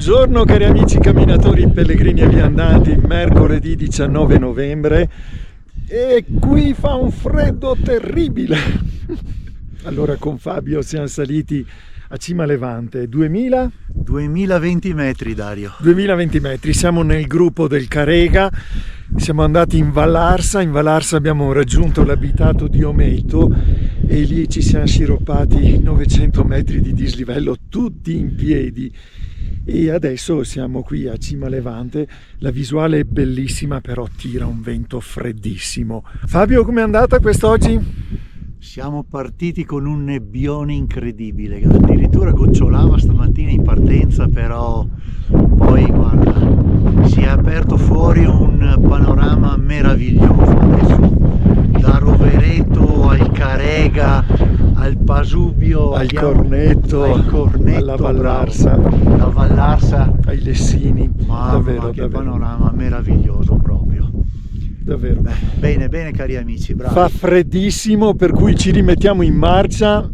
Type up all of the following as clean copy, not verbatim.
Buongiorno cari amici camminatori, pellegrini e viandanti, mercoledì 19 novembre e qui fa un freddo terribile. Allora con Fabio siamo saliti a Cima Levante, 2020 metri, Dario. 2020 metri, siamo nel gruppo del Carega, siamo andati in Vallarsa abbiamo raggiunto l'abitato di Ometto e lì ci siamo sciroppati 900 metri di dislivello tutti in piedi e adesso siamo qui a Cima Levante. La visuale è bellissima, però tira un vento freddissimo. Fabio, com'è andata quest'oggi? Siamo partiti con un nebbione incredibile, addirittura gocciolava stamattina in partenza, però poi guarda, si è aperto fuori un panorama meraviglioso adesso, da Rovereto al Carega, al Pasubio, al Cornetto, alla Vallarsa, la Vallarsa, ai Lessini. Mamma, che panorama meraviglioso proprio. Davvero. Bene, bene cari amici, bravi. Fa freddissimo, per cui ci rimettiamo in marcia.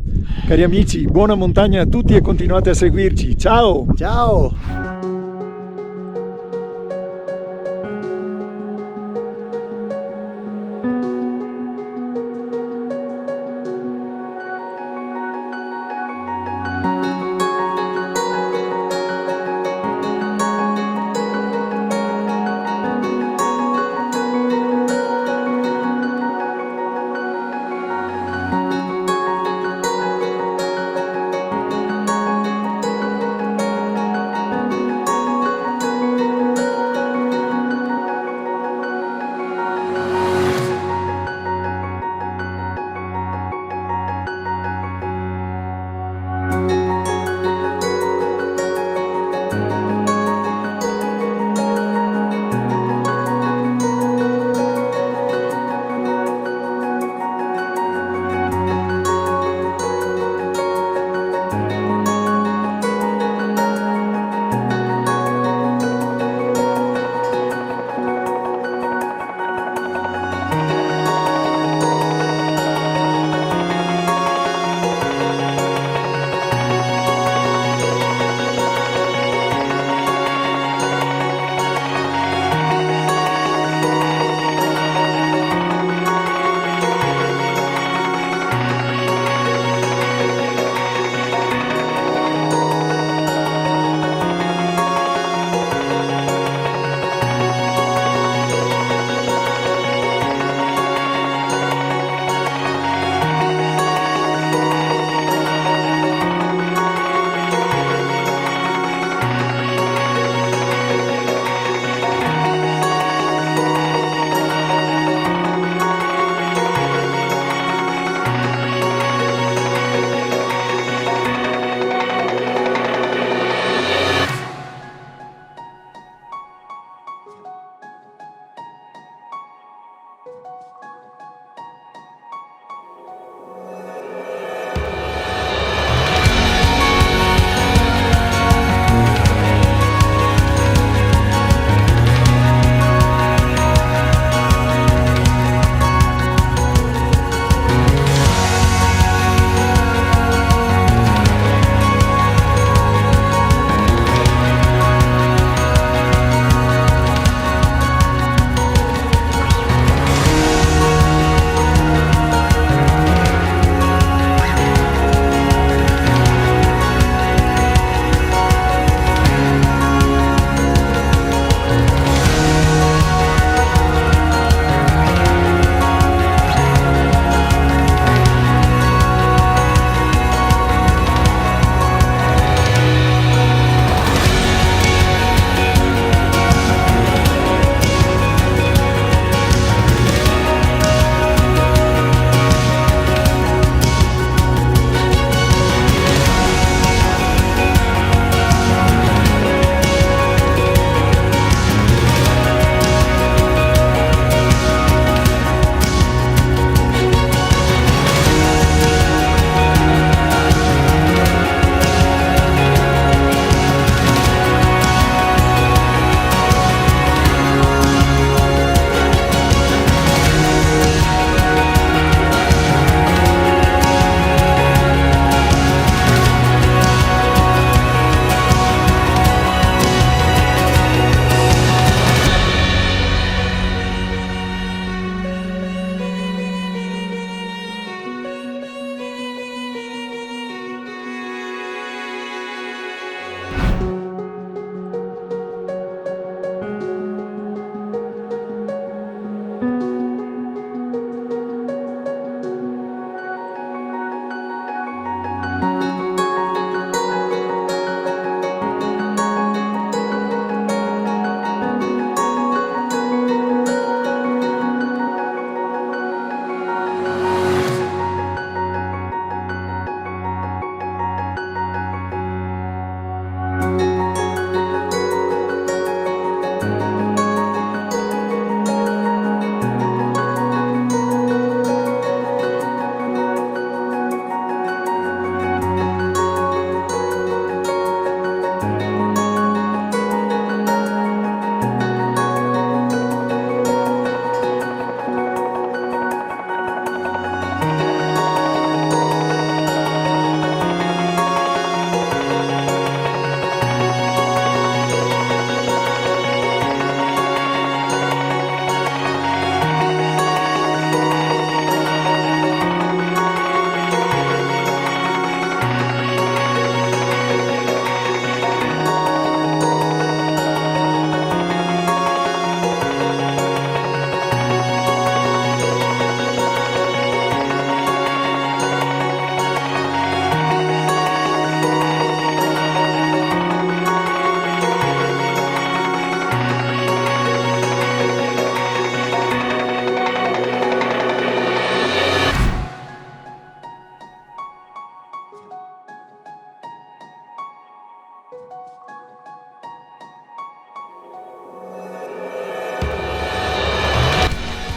Cari amici, buona montagna a tutti e continuate a seguirci. Ciao! Ciao!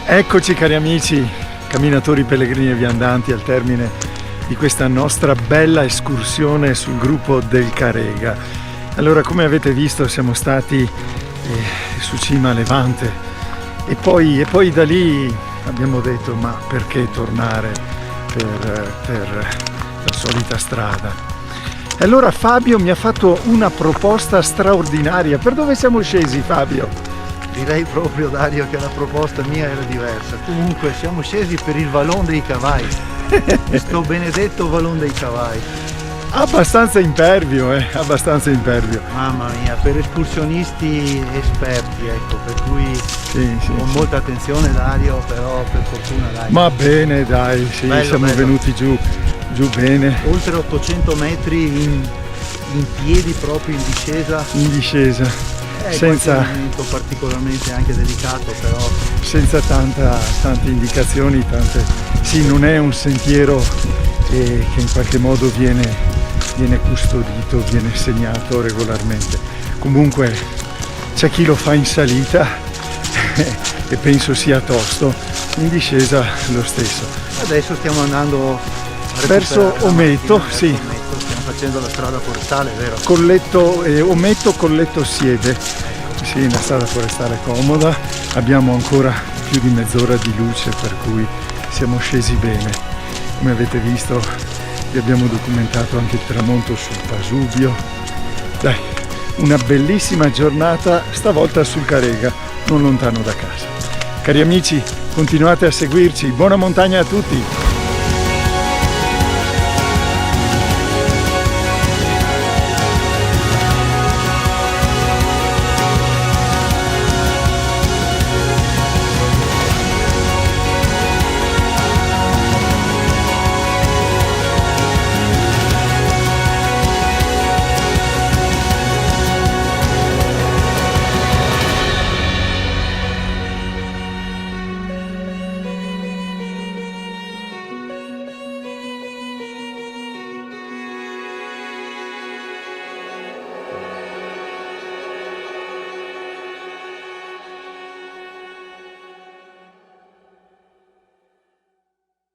Eccoci cari amici, camminatori, pellegrini e viandanti al termine di questa nostra bella escursione sul gruppo del Carega. Allora, come avete visto, siamo stati su Cima Levante e poi da lì abbiamo detto ma perché tornare per la solita strada? E allora Fabio mi ha fatto una proposta straordinaria. Per dove siamo scesi, Fabio? Direi proprio, Dario, che la proposta mia era diversa. Comunque siamo scesi per il VALLON DEI CAVAI, sto benedetto VALLON DEI CAVAI. Abbastanza impervio, abbastanza impervio. Mamma mia, per escursionisti esperti, ecco, per cui con molta attenzione, Dario, però per fortuna dai. Ma bene dai, sì, bello, siamo bello. venuti giù bene. Oltre 800 metri in piedi proprio in discesa. In discesa. Senza un momento particolarmente anche delicato, però senza tante indicazioni, sì, non è un sentiero che in qualche modo viene custodito, viene segnato regolarmente. Comunque c'è chi lo fa in salita e penso sia tosto, in discesa lo stesso. Adesso stiamo andando verso Ometto, sì. Stiamo facendo la strada forestale, vero? Colletto Ometto, Colletto Siede. Sì, una strada forestale comoda, abbiamo ancora più di mezz'ora di luce, per cui siamo scesi bene. Come avete visto vi abbiamo documentato anche il tramonto sul Pasubio. Dai, una bellissima giornata stavolta sul Carega, non lontano da casa. Cari amici, continuate a seguirci, buona montagna a tutti!